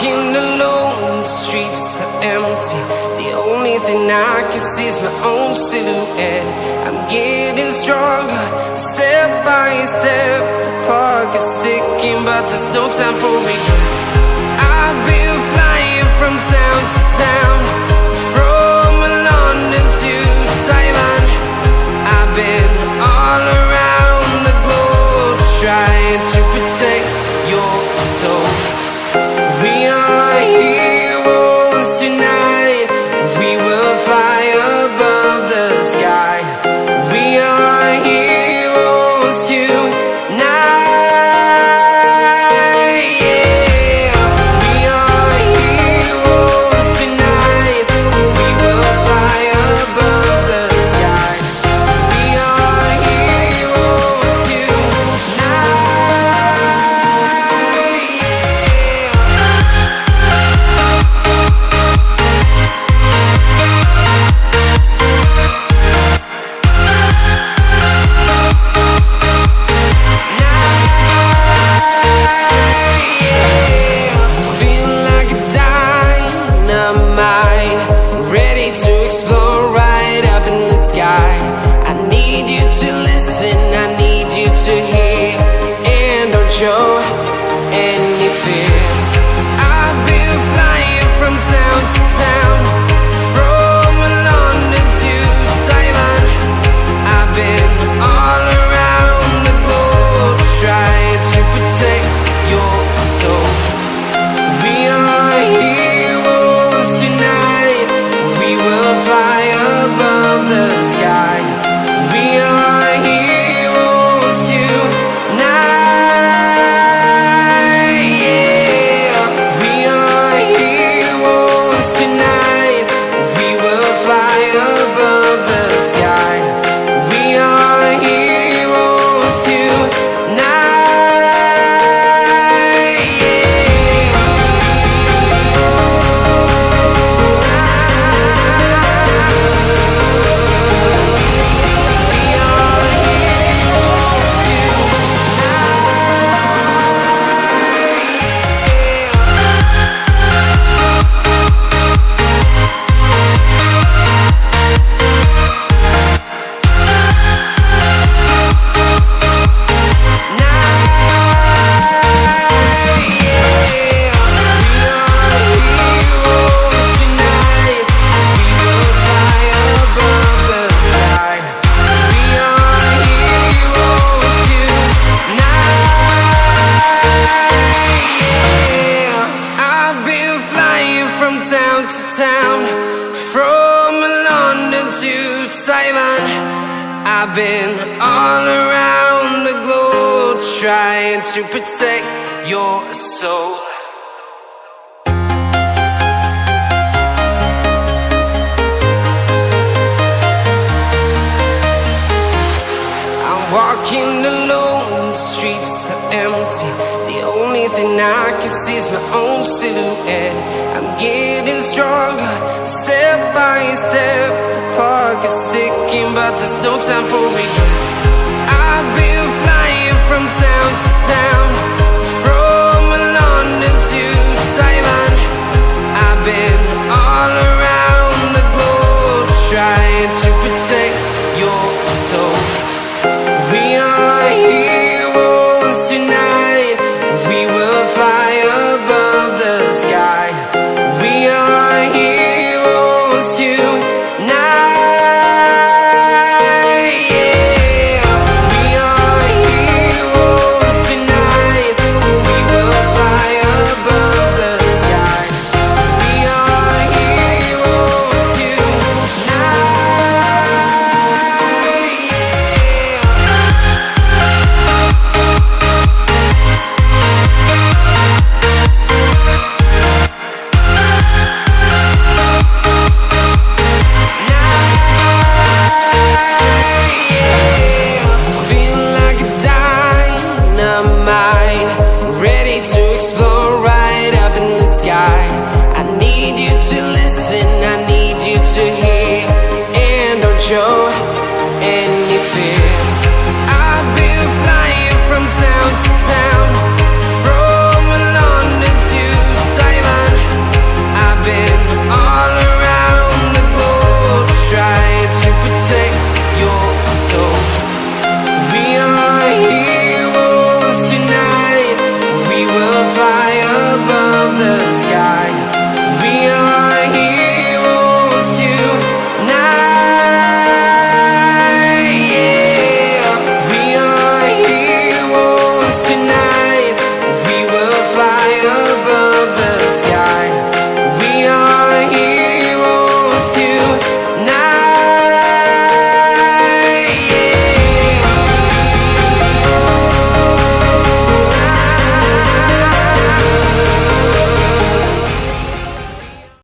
walking alone, the streets are empty. The only thing I can see is my own silhouette. I'm getting stronger, step by step. The clock is ticking, but there's no time for regrets. I've been flying from town to town, from London to Taiwan. I've been all around the globe, trying to protect your soul. We are heroes tonight. We will fly above the sky. We are heroes tonight. Yeah. We are heroes tonight. We will fly above the sky. We are heroes tonight. I need you to listen, I need you to hear, and don't show any fear. I've been flying from town to town, from London to Taiwan. I've been all around the globe, trying to protect your soul. We are heroes tonight. We will fly above the sky. We are heroes tonight. Yeah. We are heroes tonight. We will fly above the sky. We are heroes tonight. Town to town, from London to Taiwan. I've been all around the globe, trying to protect your soul. I'm walking alone, the streets are empty. The only thing I can see is my own silhouette. I'm getting stronger, step by step. The clock is ticking, but there's no time for regrets. I've been flying from town to town, from London to Taiwan. I've been all around the globe, trying to protect your soul. We are heroes tonight. We will fly above the sky. We are heroes tonight. Yeah. We are heroes tonight. We will fly above the sky. We are heroes tonight. I need you to listen, I need you to hear, and don't show any fear. I've been flying from town to town, from London to Taiwan. above the sky. We are heroes tonight, yeah. We are heroes tonight. We will fly above the sky.